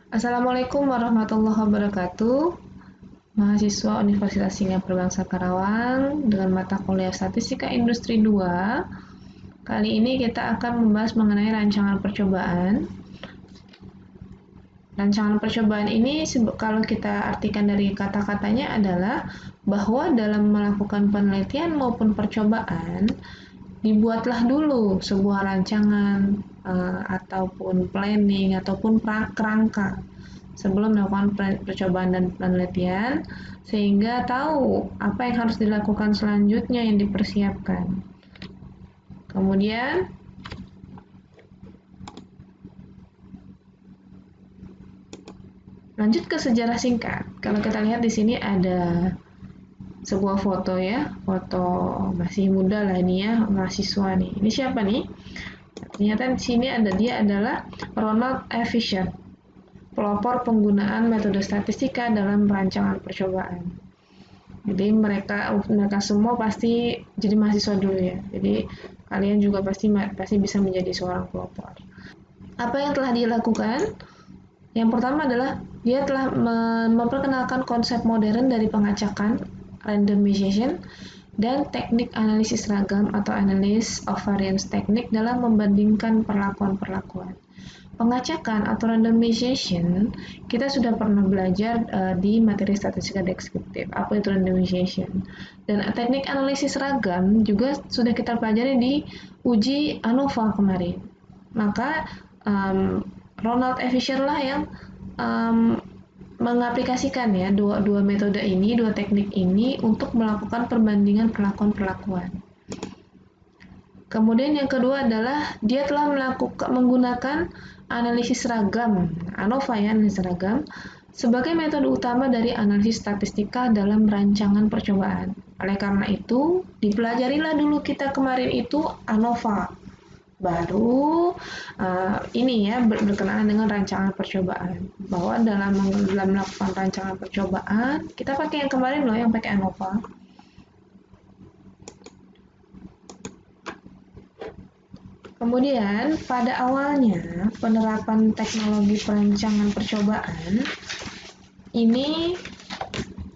Assalamualaikum warahmatullahi wabarakatuh. Mahasiswa Universitas Singapura Bangsa Karawang dengan mata kuliah Statistika Industri 2. Kali ini kita akan membahas mengenai rancangan percobaan. Rancangan percobaan ini kalau kita artikan dari kata-katanya adalah bahwa dalam melakukan penelitian maupun percobaan dibuatlah dulu sebuah rancangan ataupun planning ataupun kerangka sebelum melakukan percobaan dan penelitian, sehingga tahu apa yang harus dilakukan selanjutnya yang dipersiapkan. Kemudian, lanjut ke sejarah singkat. Kalau kita lihat di sini ada sebuah foto ya, foto masih muda lah ini ya, mahasiswa nih. Ini siapa nih? Ternyata di sini dia adalah Ronald E. Fisher, pelopor penggunaan metode statistika dalam rancangan percobaan. Jadi mereka semua pasti jadi mahasiswa dulu ya. Jadi kalian juga pasti bisa menjadi seorang pelopor. Apa yang telah dia lakukan? Yang pertama adalah dia telah memperkenalkan konsep modern dari pengacakan, randomization, dan teknik analisis ragam atau analysis of variance technique dalam membandingkan perlakuan-perlakuan. Pengacakan atau randomization kita sudah pernah belajar di materi statistika deskriptif. Apa itu randomization? Dan teknik analisis ragam juga sudah kita pelajari di uji ANOVA kemarin. Maka Ronald E. Fisher lah yang mengaplikasikan ya dua metode ini, dua teknik ini untuk melakukan perbandingan perlakuan-perlakuan. Kemudian yang kedua adalah dia telah menggunakan analisis ragam, ANOVA ya, analisis ragam, sebagai metode utama dari analisis statistika dalam rancangan percobaan. Oleh karena itu, dipelajarilah dulu kita kemarin itu ANOVA. Baru ini ya berkenaan dengan rancangan percobaan. Bahwa dalam melakukan rancangan percobaan, kita pakai yang kemarin loh, yang pakai ANOVA. Kemudian, pada awalnya, penerapan teknologi perancangan percobaan ini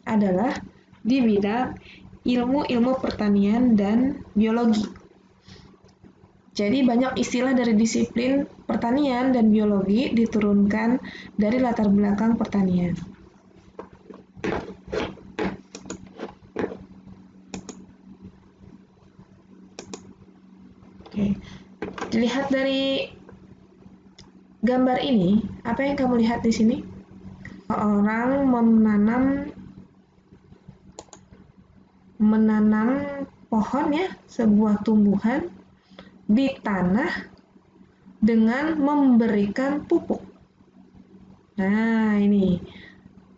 adalah di bidang ilmu-ilmu pertanian dan biologi. Jadi, banyak istilah dari disiplin pertanian dan biologi diturunkan dari latar belakang pertanian. Oke. Dilihat dari gambar ini, apa yang kamu lihat di sini? Orang menanam pohon ya, sebuah tumbuhan di tanah dengan memberikan pupuk. Nah, ini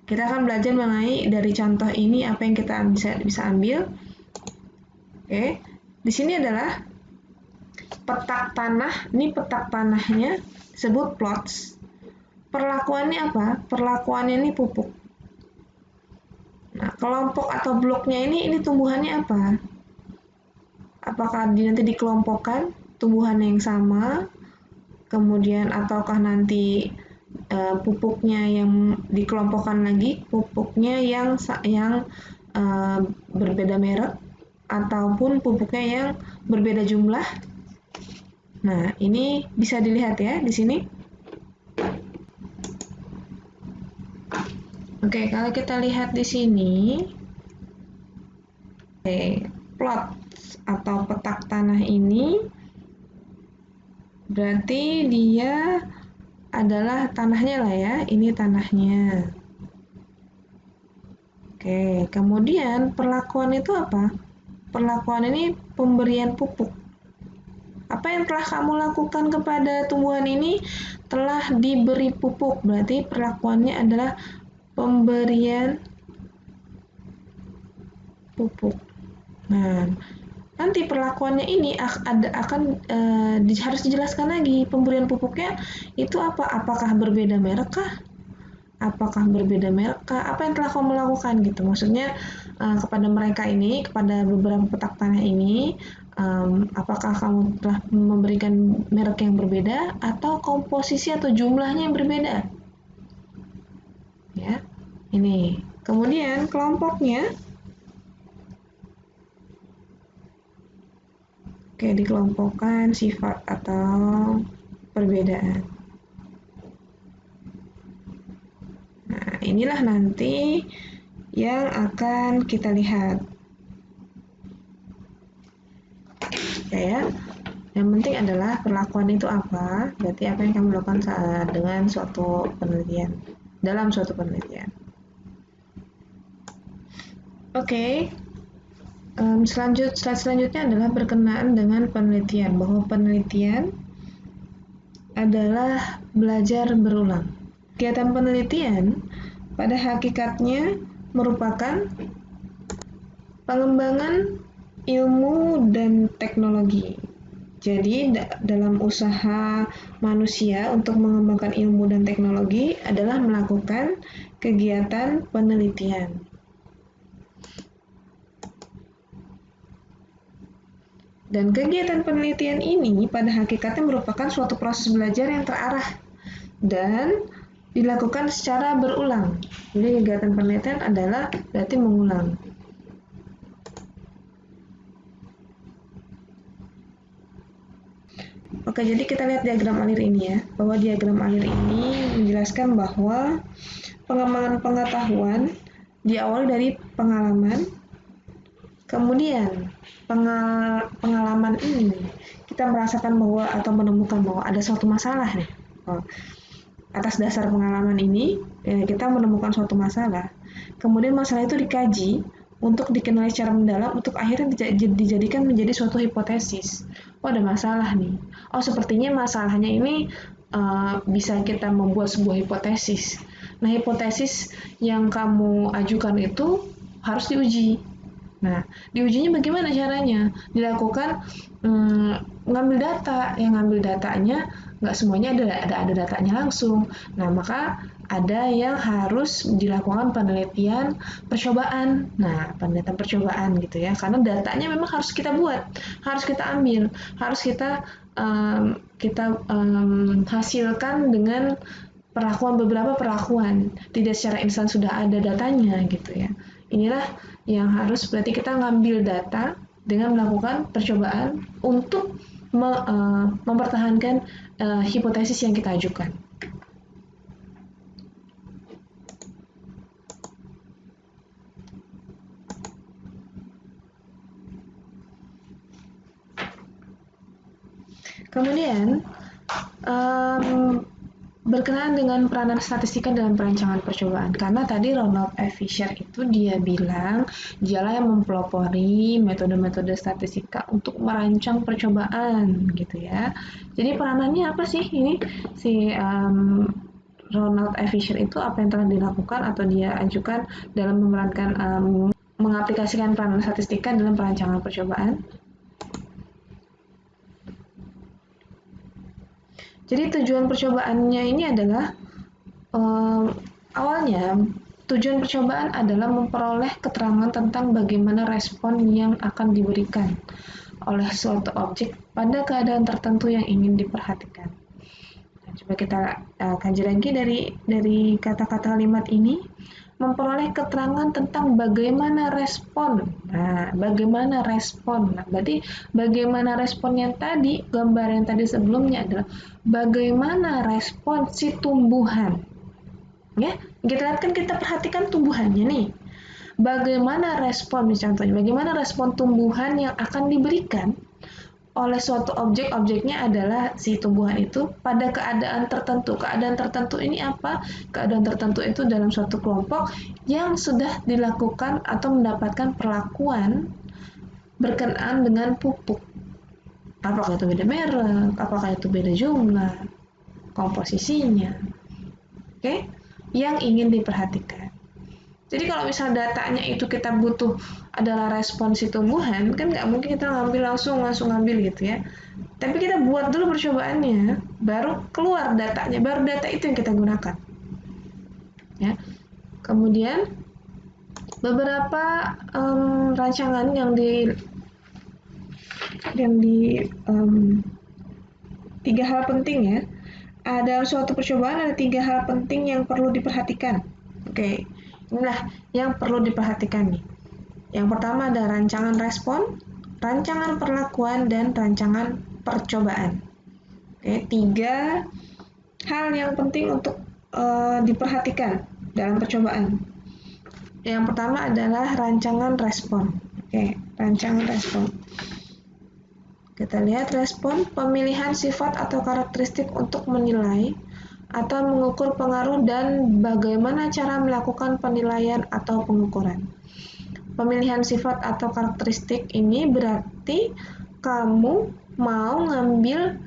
kita akan belajar mengenai dari contoh ini apa yang kita bisa ambil. Oke, di sini adalah petak tanah, ini petak tanahnya disebut plots. Perlakuannya apa? Perlakuannya ini pupuk. Nah, kelompok atau bloknya ini tumbuhannya apa? Apakah nanti dikelompokkan tumbuhan yang sama, kemudian ataukah nanti pupuknya yang dikelompokkan lagi, pupuknya yang berbeda merek, ataupun pupuknya yang berbeda jumlah. Nah, ini bisa dilihat ya di sini. Oke, kalau kita lihat di sini, plot atau petak tanah ini berarti dia adalah tanahnya lah ya, ini tanahnya. Oke, kemudian perlakuan itu apa? Perlakuan ini pemberian pupuk. Apa yang telah kamu lakukan kepada tumbuhan ini? Telah diberi pupuk, berarti perlakuannya adalah pemberian pupuk. Nah, nanti perlakuannya ini harus dijelaskan lagi pemberian pupuknya itu apa? Apakah berbeda merek kah? Apakah berbeda merek kah? Apa yang telah kamu lakukan gitu? Maksudnya kepada mereka ini, kepada beberapa petak tanah ini, apakah kamu telah memberikan merek yang berbeda atau komposisi atau jumlahnya yang berbeda? Ini. Kemudian kelompoknya, oke, dikelompokkan sifat atau perbedaan. Nah, inilah nanti yang akan kita lihat. Ya, yang penting adalah perlakuan itu apa, berarti apa yang kamu lakukan saat dengan suatu penelitian, dalam suatu penelitian. Oke, slide selanjutnya adalah berkenaan dengan penelitian, bahwa penelitian adalah belajar berulang. Kegiatan penelitian pada hakikatnya merupakan pengembangan ilmu dan teknologi. Jadi, dalam usaha manusia untuk mengembangkan ilmu dan teknologi adalah melakukan kegiatan penelitian. Dan kegiatan penelitian ini pada hakikatnya merupakan suatu proses belajar yang terarah dan dilakukan secara berulang. Jadi, kegiatan penelitian adalah berarti mengulang. Oke, jadi kita lihat diagram alir ini ya, bahwa diagram alir ini menjelaskan bahwa pengembangan pengetahuan diawali dari pengalaman, kemudian pengalaman ini kita merasakan bahwa atau menemukan bahwa ada suatu masalah nih. Atas dasar pengalaman ini, kita menemukan suatu masalah, kemudian masalah itu dikaji untuk dikenali secara mendalam, untuk akhirnya dijadikan menjadi suatu hipotesis. Oh, ada masalah nih. Oh, sepertinya masalahnya ini bisa kita membuat sebuah hipotesis. Nah, hipotesis yang kamu ajukan itu harus diuji. Nah, diujinya bagaimana caranya? Dilakukan ngambil data, yang ngambil datanya nggak semuanya ada datanya langsung. Nah, maka ada yang harus dilakukan penelitian percobaan. Nah, penelitian percobaan gitu ya, karena datanya memang harus kita buat, harus kita ambil, harus kita hasilkan dengan beberapa perlakuan, tidak secara instan sudah ada datanya gitu ya. Inilah yang harus, berarti kita ngambil data dengan melakukan percobaan untuk mempertahankan hipotesis yang kita ajukan. Kemudian, berkenaan dengan peranan statistika dalam perancangan percobaan, karena tadi Ronald F. Fisher itu dia bilang dialah yang mempelopori metode-metode statistika untuk merancang percobaan gitu ya. Jadi peranannya apa sih ini si Ronald F. Fisher itu, apa yang telah dilakukan atau dia ajukan dalam memerankan mengaplikasikan peranan statistika dalam perancangan percobaan? Jadi tujuan percobaannya ini adalah awalnya tujuan percobaan adalah memperoleh keterangan tentang bagaimana respon yang akan diberikan oleh suatu objek pada keadaan tertentu yang ingin diperhatikan. Nah, coba kita kaji lagi dari kata-kata kalimat ini. Memperoleh keterangan tentang bagaimana respon. Nah, bagaimana respon. Nah, berarti bagaimana respon yang tadi, gambar yang tadi sebelumnya adalah bagaimana respon si tumbuhan. Ya, kita lihat kan, kita perhatikan tumbuhannya nih. Bagaimana respon, misalnya, bagaimana respon tumbuhan yang akan diberikan oleh suatu objeknya adalah si tumbuhan itu pada keadaan tertentu. Keadaan tertentu ini apa? Keadaan tertentu itu dalam suatu kelompok yang sudah dilakukan atau mendapatkan perlakuan berkenaan dengan pupuk. Apakah itu beda merek? Apakah itu beda jumlah? Komposisinya? Oke? Yang ingin diperhatikan. Jadi kalau misal datanya itu kita butuh adalah respon si tumbuhan, kan nggak mungkin kita langsung ngambil gitu ya. Tapi kita buat dulu percobaannya, baru keluar datanya, baru data itu yang kita gunakan. Ya. Kemudian beberapa rancangan yang di tiga hal penting ya. Ada suatu percobaan, ada 3 hal penting yang perlu diperhatikan. Oke. Nah, yang perlu diperhatikan nih. Yang pertama ada rancangan respon, rancangan perlakuan, dan rancangan percobaan. Oke, 3 hal yang penting untuk diperhatikan dalam percobaan. Yang pertama adalah rancangan respon. Oke, rancangan respon. Kita lihat respon, pemilihan sifat atau karakteristik untuk menilai atau mengukur pengaruh dan bagaimana cara melakukan penilaian atau pengukuran. Pemilihan sifat atau karakteristik ini berarti kamu mau ngambil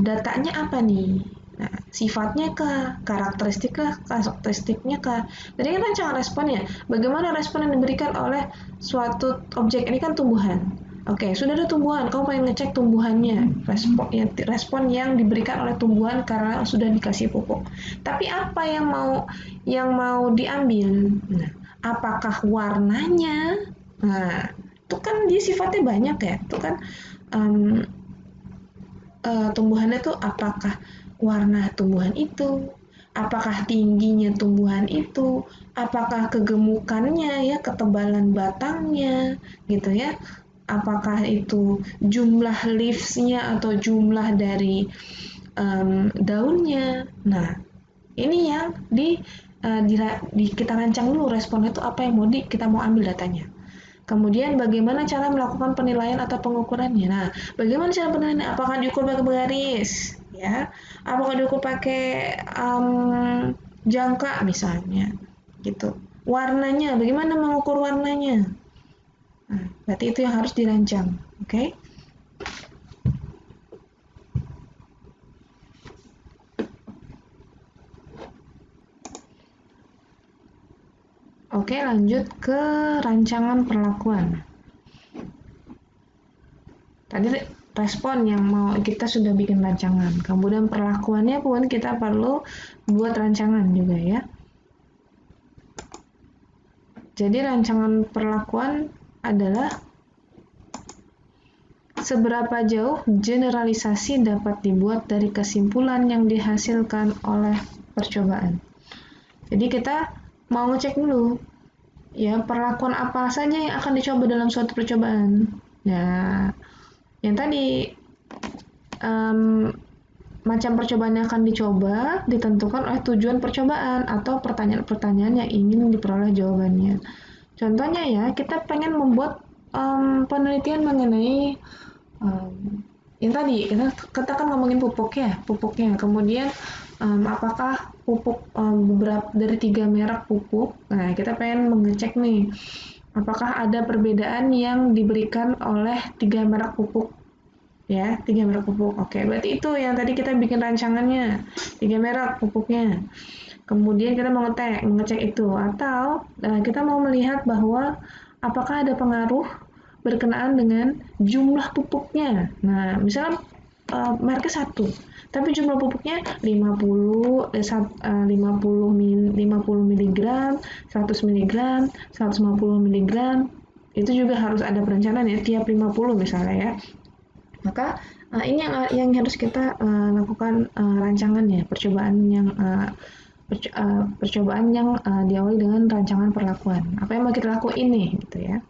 datanya apa nih? Nah, sifatnya kah? Karakteristiknya kah? Jadi kan rancangan responnya, bagaimana respon yang diberikan oleh suatu objek ini kan tumbuhan. Oke, sudah ada tumbuhan, kamu pengen ngecek tumbuhannya, respon yang diberikan oleh tumbuhan karena sudah dikasih pupuk. Tapi apa yang mau diambil? Nah, apakah warnanya? Nah, itu kan dia sifatnya banyak ya, itu kan um, tumbuhannya tuh apakah warna tumbuhan itu, apakah tingginya tumbuhan itu, apakah kegemukannya ya, ketebalan batangnya gitu ya, apakah itu jumlah leaves-nya atau jumlah dari daunnya. Nah, ini yang kita rancang dulu responnya itu apa yang kita mau ambil datanya. Kemudian bagaimana cara melakukan penilaian atau pengukurannya? Nah, bagaimana cara penilaian? Apakah diukur pakai garis? Ya, apakah diukur pakai jangka misalnya? Gitu. Warnanya, bagaimana mengukur warnanya? Nah, berarti itu yang harus dirancang, oke? Okay? Oke, lanjut ke rancangan perlakuan. Tadi respon yang mau kita sudah bikin rancangan. Kemudian perlakuannya pun kita perlu buat rancangan juga ya. Jadi rancangan perlakuan adalah seberapa jauh generalisasi dapat dibuat dari kesimpulan yang dihasilkan oleh percobaan. Jadi kita mau ngecek dulu, ya perlakuan apa saja yang akan dicoba dalam suatu percobaan. Ya, yang tadi macam percobaan yang akan dicoba ditentukan oleh tujuan percobaan atau pertanyaan-pertanyaan yang ingin diperoleh jawabannya. Contohnya ya, kita pengen membuat penelitian mengenai yang tadi kita kan ngomongin pupuknya. Kemudian apakah pupuk beberapa dari 3 merek pupuk. Nah, kita pengen mengecek nih apakah ada perbedaan yang diberikan oleh 3 merek pupuk. Ya, 3 merek pupuk. Oke, berarti itu yang tadi kita bikin rancangannya. 3 merek pupuknya. Kemudian kita mau ngecek itu atau kita mau melihat bahwa apakah ada pengaruh berkenaan dengan jumlah pupuknya. Nah, misalnya mereknya 1, tapi jumlah pupuknya 50 mg, 100 mg, 150 mg. Itu juga harus ada perencanaan ya, tiap 50 misalnya ya. Maka ini yang harus kita lakukan rancangannya, percobaan yang diawali dengan rancangan perlakuan. Apa yang mau kita lakuin nih, gitu ya.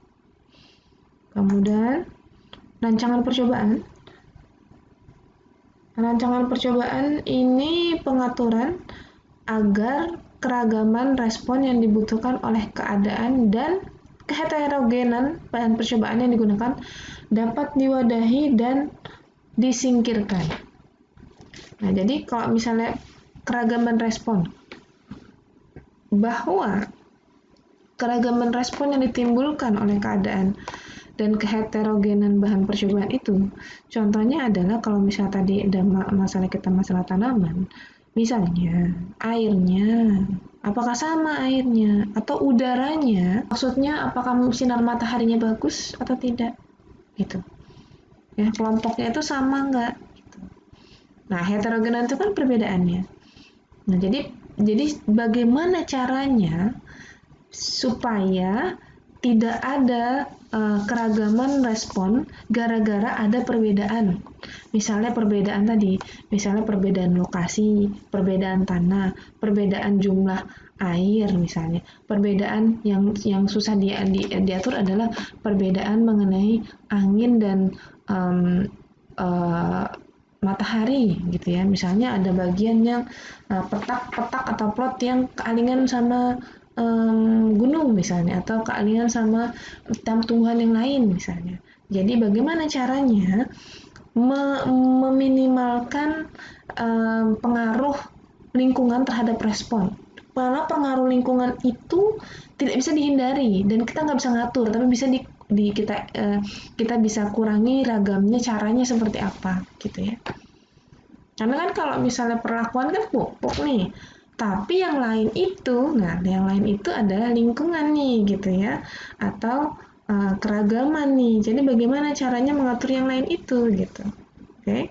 Kemudian rancangan percobaan. Rancangan percobaan ini pengaturan agar keragaman respon yang dibutuhkan oleh keadaan dan keheterogenan bahan percobaan yang digunakan dapat diwadahi dan disingkirkan. Nah, jadi kalau misalnya keragaman respon, bahwa keragaman respon yang ditimbulkan oleh keadaan dan keheterogenan bahan percobaan itu, contohnya adalah kalau misalnya tadi ada masalah tanaman, misalnya airnya, apakah sama airnya atau udaranya, maksudnya apakah sinar mataharinya bagus atau tidak, gitu. Ya, kelompoknya itu sama nggak? Gitu. Nah, heterogenan itu kan perbedaannya. Nah, jadi bagaimana caranya supaya tidak ada keragaman respon gara-gara ada perbedaan. Misalnya perbedaan tadi, misalnya perbedaan lokasi, perbedaan tanah, perbedaan jumlah air misalnya. Perbedaan yang susah diatur adalah perbedaan mengenai angin dan matahari gitu ya. Misalnya ada bagian yang petak atau plot yang kealingan sama gunung misalnya, atau kealingan sama tumbuhan yang lain misalnya. Jadi bagaimana caranya meminimalkan pengaruh lingkungan terhadap respon. Karena pengaruh lingkungan itu tidak bisa dihindari dan kita nggak bisa ngatur, tapi bisa kita bisa kurangi ragamnya, caranya seperti apa gitu ya. Karena kan kalau misalnya perlakuan kan pupuk nih, tapi yang lain itu, yang lain itu adalah lingkungan nih gitu ya, atau keragaman nih. Jadi bagaimana caranya mengatur yang lain itu gitu. Oke.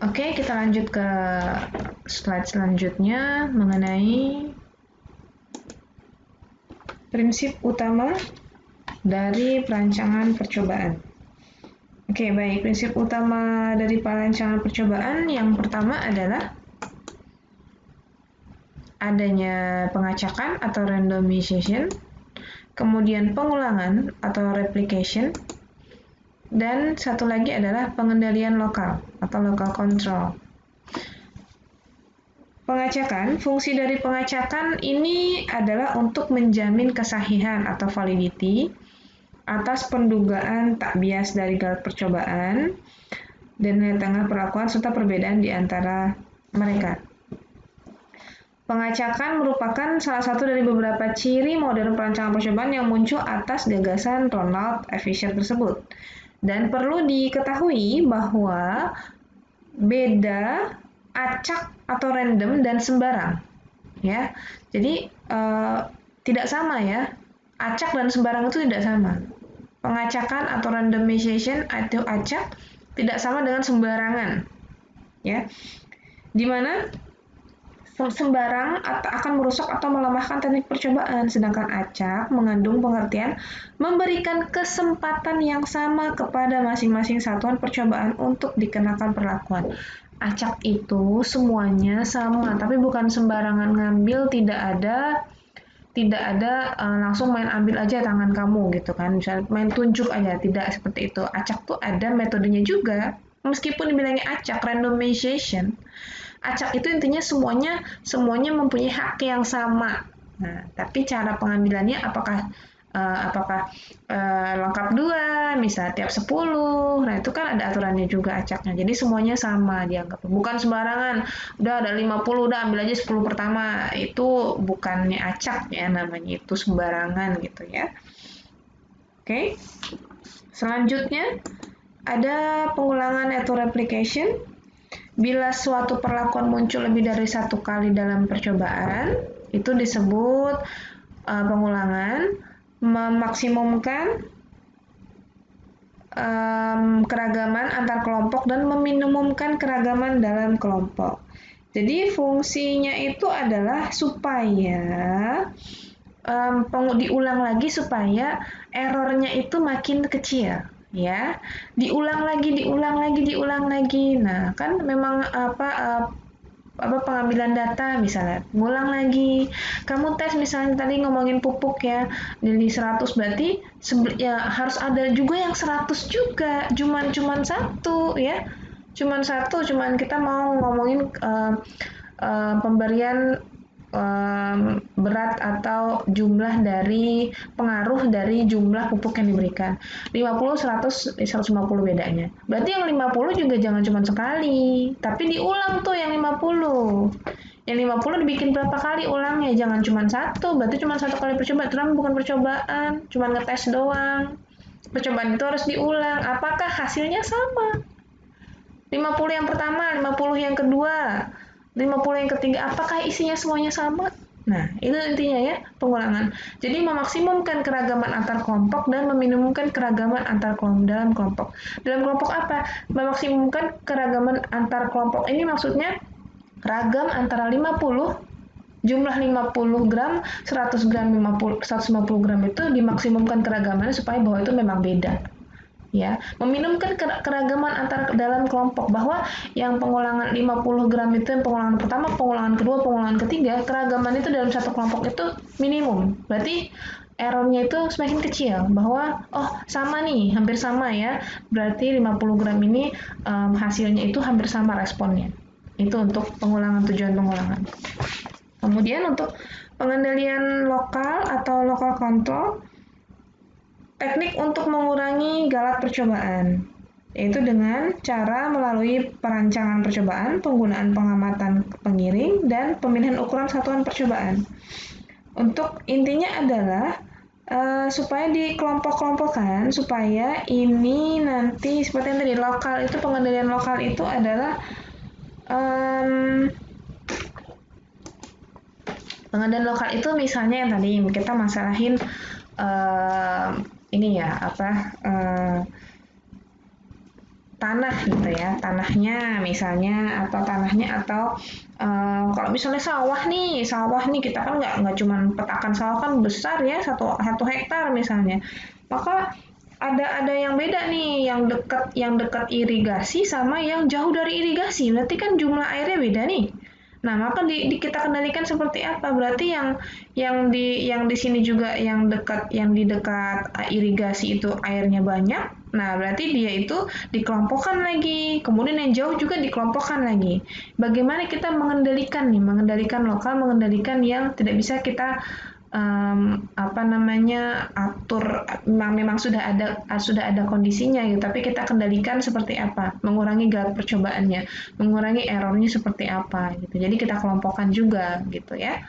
Oke, kita lanjut ke slide selanjutnya mengenai prinsip utama dari perancangan percobaan. Oke, baik. Prinsip utama dari perancangan percobaan yang pertama adalah adanya pengacakan atau randomization, kemudian pengulangan atau replication, dan satu lagi adalah pengendalian lokal atau local control. Pengacakan, fungsi dari pengacakan ini adalah untuk menjamin kesahihan atau validity atas pendugaan tak bias dari galat percobaan dan nilai tengah perlakuan serta perbedaan di antara mereka. Pengacakan merupakan salah satu dari beberapa ciri modern perancangan percobaan yang muncul atas gagasan Ronald Fisher tersebut. Dan perlu diketahui bahwa beda acak atau random dan sembarang, ya. Jadi tidak sama ya. Acak dan sembarang itu tidak sama. Pengacakan atau randomization atau acak tidak sama dengan sembarangan, ya. Di mana sembarang akan merusak atau melemahkan teknik percobaan, sedangkan acak mengandung pengertian memberikan kesempatan yang sama kepada masing-masing satuan percobaan untuk dikenakan perlakuan. Acak itu semuanya sama, tapi bukan sembarangan ngambil, tidak ada langsung main ambil aja tangan kamu gitu kan, misalnya main tunjuk aja, tidak seperti itu. Acak tuh ada metodenya juga, meskipun dibilangnya acak randomization. Acak itu intinya semuanya mempunyai hak yang sama. Nah, tapi cara pengambilannya apakah lengkap 2, misal tiap 10. Nah, itu kan ada aturannya juga acaknya. Jadi semuanya sama dianggap. Bukan sembarangan. Udah ada 50, udah ambil aja 10 pertama. Itu bukannya acak ya namanya, itu sembarangan gitu ya. Oke. Selanjutnya ada pengulangan atau replication. Bila suatu perlakuan muncul lebih dari satu kali dalam percobaan, itu disebut pengulangan, memaksimumkan keragaman antar kelompok dan meminimumkan keragaman dalam kelompok. Jadi fungsinya itu adalah supaya diulang lagi supaya errornya itu makin kecil. Ya, diulang lagi. Nah, kan memang pengambilan data misalnya, ngulang lagi. Kamu tes misalnya tadi ngomongin pupuk ya, dari 100 berarti ya harus ada juga yang 100 juga. Cuman satu ya. Cuman kita mau ngomongin pemberian berat atau jumlah dari pengaruh dari jumlah pupuk yang diberikan. 50, 100, 150 bedanya. Berarti yang 50 juga jangan cuma sekali, tapi diulang tuh yang 50. Yang 50 dibikin berapa kali ulangnya, jangan cuma satu, berarti cuma satu kali percobaan, itu bukan percobaan, cuma ngetes doang. Percobaan itu harus diulang, apakah hasilnya sama? 50 yang pertama, 50 yang kedua, 50 yang ketiga, apakah isinya semuanya sama? Nah, itu intinya ya, pengulangan. Jadi memaksimumkan keragaman antar kelompok dan meminimumkan keragaman antar kelompok dalam kelompok. Dalam kelompok apa? Memaksimumkan keragaman antar kelompok. Ini maksudnya ragam antara 50, jumlah 50 gram, 100 gram, 150 gram itu dimaksimumkan keragamannya supaya bahwa itu memang beda. Ya, meminimumkan keragaman antar dalam kelompok, bahwa yang pengulangan 50 gram itu yang pengulangan pertama, pengulangan kedua, pengulangan ketiga, keragaman itu dalam satu kelompok itu minimum. Berarti errornya itu semakin kecil, bahwa oh sama nih, hampir sama ya, berarti 50 gram ini hasilnya itu hampir sama responnya. Itu untuk pengulangan, tujuan pengulangan. Kemudian untuk pengendalian lokal atau local control, teknik untuk mengurangi galat percobaan, yaitu dengan cara melalui perancangan percobaan, penggunaan pengamatan pengiring, dan pemilihan ukuran satuan percobaan. Untuk intinya adalah supaya dikelompok-kelompokkan, supaya ini nanti seperti yang tadi, lokal itu, pengendalian lokal itu adalah pengendalian lokal itu misalnya yang tadi kita masalahin ini ya tanah gitu ya, tanahnya misalnya, atau kalau misalnya sawah nih kita kan nggak cuma petakan sawah kan besar ya, satu hektar misalnya, maka ada yang beda nih, yang dekat irigasi sama yang jauh dari irigasi, berarti kan jumlah airnya beda nih. Nah, maka kita kendalikan seperti apa? Berarti yang di sini juga yang di dekat irigasi itu airnya banyak. Nah, berarti dia itu dikelompokkan lagi. Kemudian yang jauh juga dikelompokkan lagi. Bagaimana kita mengendalikan lokal, mengendalikan yang tidak bisa kita atur, memang sudah ada kondisinya gitu, tapi kita kendalikan seperti apa, mengurangi galat percobaannya, mengurangi errornya seperti apa gitu. Jadi kita kelompokkan juga gitu ya.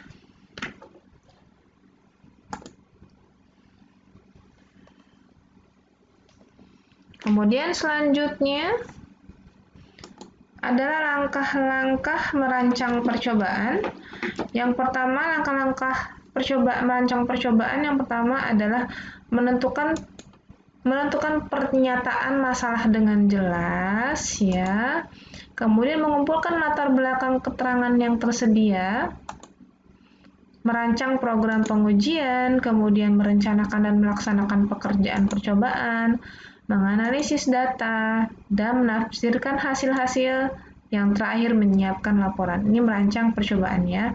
Kemudian selanjutnya adalah langkah-langkah merancang percobaan. Yang pertama, langkah-langkah merancang percobaan yang pertama adalah menentukan pernyataan masalah dengan jelas ya. Kemudian mengumpulkan latar belakang keterangan yang tersedia, merancang program pengujian, kemudian merencanakan dan melaksanakan pekerjaan percobaan, menganalisis data, dan menafsirkan hasil-hasil, yang terakhir menyiapkan laporan. Ini merancang percobaan ya.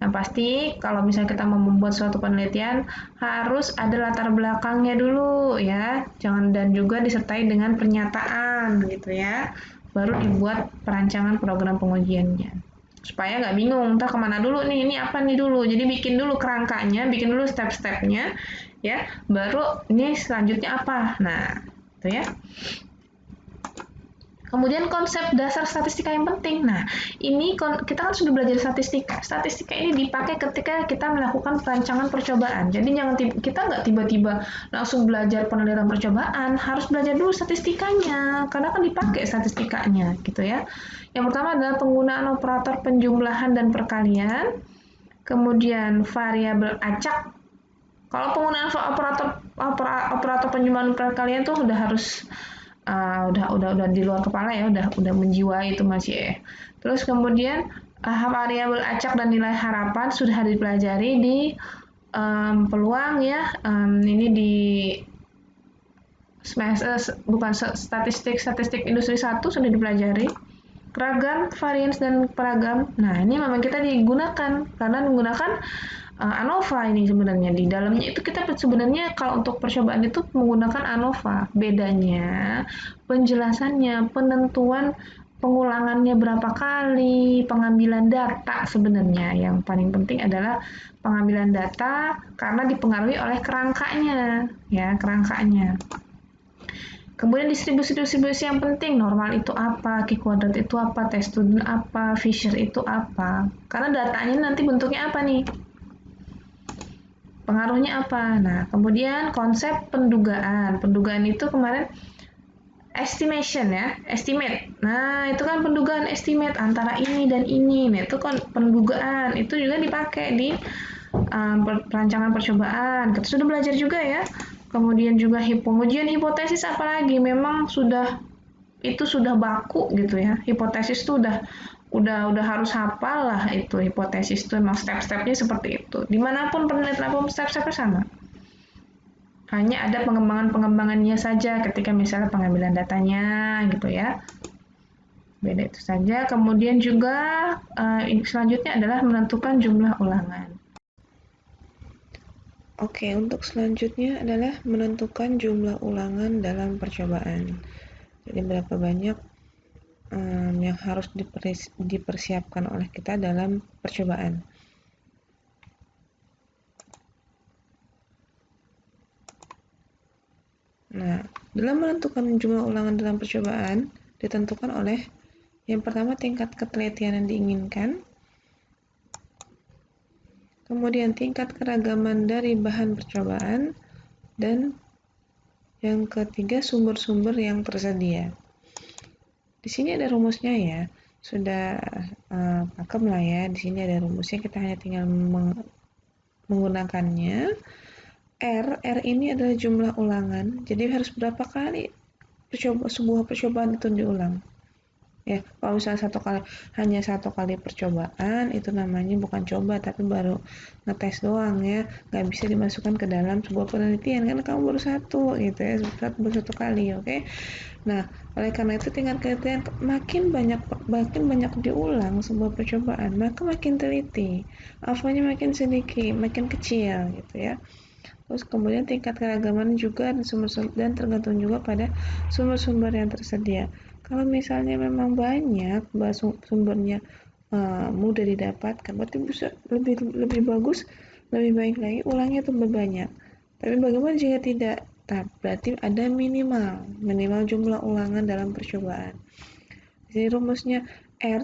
Yang pasti kalau misalnya kita mau membuat suatu penelitian harus ada latar belakangnya dulu ya, dan juga disertai dengan pernyataan gitu ya, baru dibuat perancangan program pengujiannya, supaya nggak bingung entah kemana dulu nih, ini apa nih dulu. Jadi bikin dulu kerangkanya, bikin dulu step-stepnya ya, baru ini selanjutnya apa. Nah itu ya. Kemudian konsep dasar statistika yang penting. Nah, ini kita kan sudah belajar statistika. Statistika ini dipakai ketika kita melakukan perancangan percobaan. Jadi kita nggak tiba-tiba langsung belajar penelitian percobaan, harus belajar dulu statistikanya, karena kan dipakai statistikanya, gitu ya. Yang pertama adalah penggunaan operator penjumlahan dan perkalian, kemudian variabel acak. Kalau penggunaan operator penjumlahan dan perkalian tuh udah harus udah di luar kepala ya, udah menjiwai itu masih ya. Terus kemudian variabel acak dan nilai harapan sudah dipelajari di peluang ya, ini di statistik industri 1 sudah dipelajari. Ragam, varians, dan peragam. Nah, ini memang kita digunakan karena menggunakan ANOVA ini sebenarnya. Di dalamnya itu kita sebenarnya kalau untuk percobaan itu menggunakan ANOVA. Bedanya penjelasannya, penentuan pengulangannya berapa kali, pengambilan data sebenarnya. Yang paling penting adalah pengambilan data karena dipengaruhi oleh kerangkanya, ya, kerangkanya. Kemudian distribusi yang penting, normal itu apa, Q-kuadrat itu apa, T-student apa, Fisher itu apa. Karena datanya nanti bentuknya apa nih? Pengaruhnya apa? Nah, kemudian konsep pendugaan. Pendugaan itu kemarin estimation ya, estimate. Nah, itu kan pendugaan estimate antara ini dan ini. Nah, itu kan pendugaan. Itu juga dipakai di perancangan percobaan. Kita sudah belajar juga ya. Kemudian juga pengujian hipotesis apalagi memang sudah baku gitu ya. Hipotesis itu udah harus hafal lah itu hipotesis itu memang step-stepnya seperti itu. Dimanapun penelitian pun step-stepnya sama. Hanya ada pengembangan-pengembangannya saja ketika misalnya pengambilan datanya gitu ya. Beda itu saja. Kemudian juga selanjutnya adalah menentukan jumlah ulangan. Oke, untuk selanjutnya adalah menentukan jumlah ulangan dalam percobaan. Jadi berapa banyak yang harus dipersiapkan oleh kita dalam percobaan. Nah, dalam menentukan jumlah ulangan dalam percobaan ditentukan oleh yang pertama tingkat ketelitian yang diinginkan, kemudian tingkat keragaman dari bahan percobaan, dan yang ketiga sumber-sumber yang tersedia. Di sini ada rumusnya ya, sudah pakem lah ya. Di sini ada rumusnya, kita hanya tinggal menggunakannya. R ini adalah jumlah ulangan, jadi harus berapa kali sebuah percobaan itu diulang. Ya, kalau misalnya hanya satu kali percobaan, itu namanya bukan coba tapi baru ngetes doang ya, nggak bisa dimasukkan ke dalam sebuah penelitian karena kamu baru satu gitu ya, baru satu kali, oke? Nah, oleh karena itu tingkat ketelitian makin banyak diulang sebuah percobaan, maka makin teliti, alfanya makin sedikit, makin kecil gitu ya. Terus kemudian tingkat keragaman juga dan tergantung juga pada sumber-sumber yang tersedia. Kalau misalnya memang banyak sumbernya mudah didapatkan, berarti bisa lebih bagus, lebih baik lagi ulangnya itu berbanyak. Tapi bagaimana jika tidak? Berarti ada minimal jumlah ulangan dalam percobaan. Jadi rumusnya R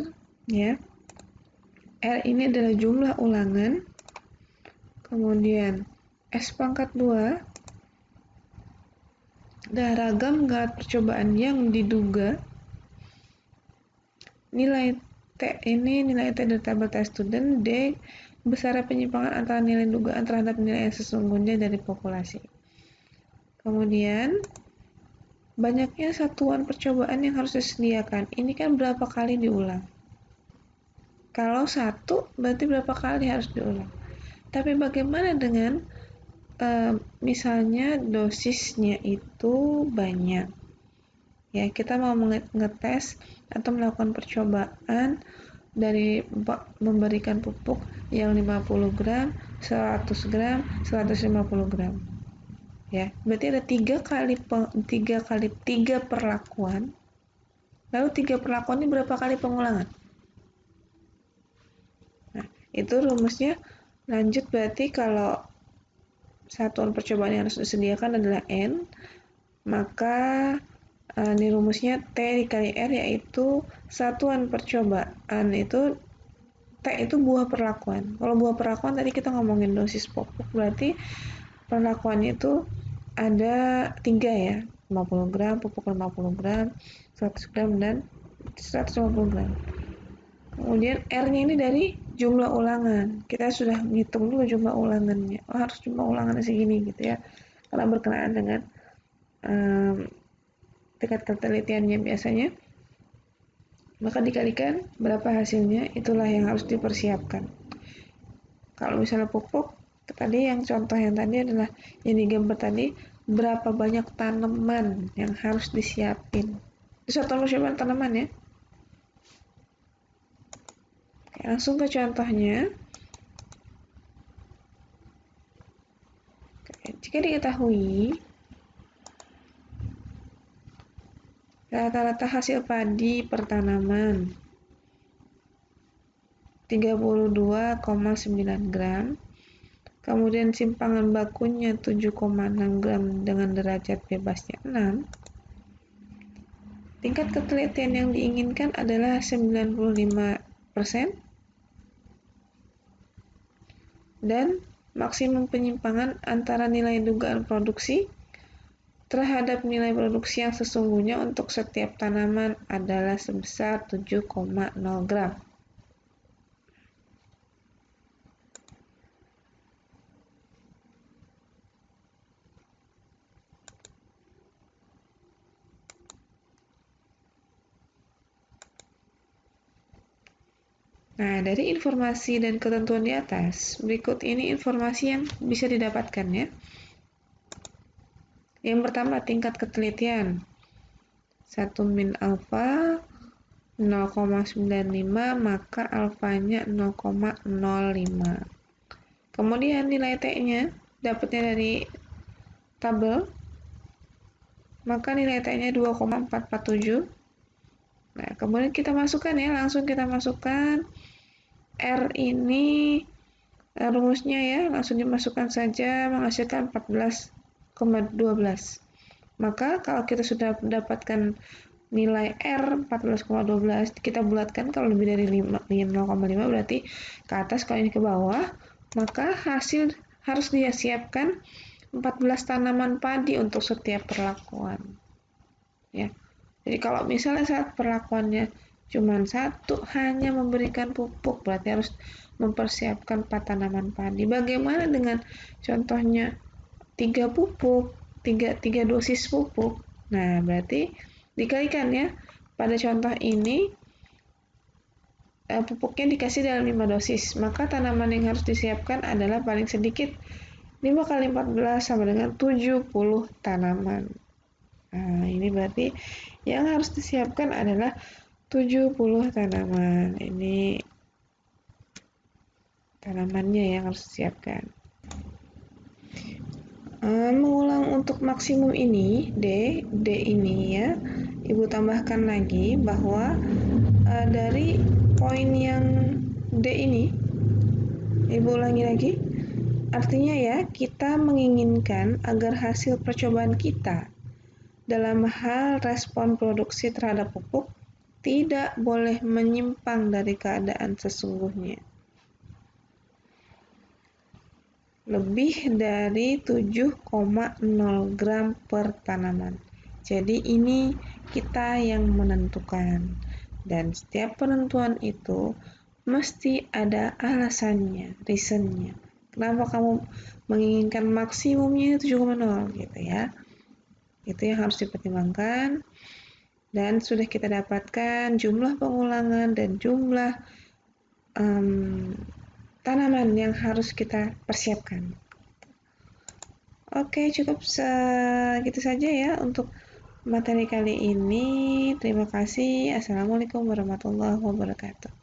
ya. R ini adalah jumlah ulangan, kemudian S pangkat 2 adalah ragam grad percobaan yang diduga. Nilai T ini nilai T dari tabel test student. D besar penyimpangan antara nilai dugaan terhadap nilai yang sesungguhnya dari populasi. Kemudian banyaknya satuan percobaan yang harus disediakan. Ini kan berapa kali diulang? Kalau satu berarti berapa kali harus diulang? Tapi bagaimana dengan misalnya dosisnya itu banyak? Ya, kita mau ngetes atau melakukan percobaan dari memberikan pupuk yang 50 gram, 100 gram, 150 gram. Ya, berarti ada tiga perlakuan. Lalu 3 perlakuan ini berapa kali pengulangan? Nah, itu rumusnya lanjut, berarti kalau satuan percobaan yang harus disediakan adalah N, maka ini rumusnya T dikali R, yaitu satuan percobaan itu T itu buah perlakuan. Kalau buah perlakuan tadi kita ngomongin dosis pupuk, berarti perlakuannya itu ada 3 ya, 50 gram, pupuk 50 gram, 100 gram, dan 150 gram. Kemudian R-nya ini dari jumlah ulangan. Kita sudah ngitung dulu jumlah ulangannya. Oh, harus jumlah ulangannya segini gitu ya. Karena berkenaan dengan tingkat ketelitiannya biasanya, maka dikalikan berapa hasilnya, itulah yang harus dipersiapkan. Kalau misalnya pupuk, tadi yang contoh yang tadi adalah yang digambar tadi, berapa banyak tanaman yang harus disiapin. Itu satu percobaan tanaman ya. Oke, langsung ke contohnya. Oke, jika diketahui rata-rata hasil padi per tanaman 32,9 gram, kemudian simpangan bakunya 7,6 gram dengan derajat bebasnya 6, tingkat ketelitian yang diinginkan adalah 95% dan maksimum penyimpangan antara nilai dugaan produksi terhadap nilai produksi yang sesungguhnya untuk setiap tanaman adalah sebesar 7,0 gram. Nah, dari informasi dan ketentuan di atas, berikut ini informasi yang bisa didapatkan ya. Yang pertama, tingkat ketelitian. 1 min alfa 0,95, maka alfanya 0,05. Kemudian nilai T-nya dapatnya dari tabel, maka nilai T-nya 2,447. Nah, kemudian kita masukkan ya, langsung kita masukkan R ini rumusnya ya, langsung dimasukkan saja menghasilkan 14,12. Maka kalau kita sudah mendapatkan nilai R 14,12, kita bulatkan kalau lebih dari 0,5 berarti ke atas, kalau ini ke bawah, maka hasil harus dia siapkan 14 tanaman padi untuk setiap perlakuan. Ya. Jadi kalau misalnya saat perlakuannya cuma satu, hanya memberikan pupuk, berarti harus mempersiapkan 4 tanaman padi. Bagaimana dengan contohnya 3 pupuk, 3 dosis pupuk? Nah, berarti dikalikan ya. Pada contoh ini pupuknya dikasih dalam 5 dosis, maka tanaman yang harus disiapkan adalah paling sedikit 5 kali 14 sama dengan 70 tanaman. Nah, ini berarti yang harus disiapkan adalah 70 tanaman. Ini tanamannya yang harus disiapkan. Mengulang untuk maksimum ini, D ini ya, Ibu tambahkan lagi bahwa dari poin yang D ini, Ibu ulangi lagi, artinya ya, kita menginginkan agar hasil percobaan kita dalam hal respon produksi terhadap pupuk tidak boleh menyimpang dari keadaan sesungguhnya. Lebih dari 7,0 gram per tanaman. Jadi ini kita yang menentukan. Dan setiap penentuan itu mesti ada alasannya, reasonnya. Kenapa kamu menginginkan maksimumnya 7,0 gitu ya. Itu yang harus dipertimbangkan. Dan sudah kita dapatkan jumlah pengulangan dan jumlah tanaman yang harus kita persiapkan. Oke, cukup segitu saja ya untuk materi kali ini. Terima kasih. Assalamualaikum warahmatullahi wabarakatuh.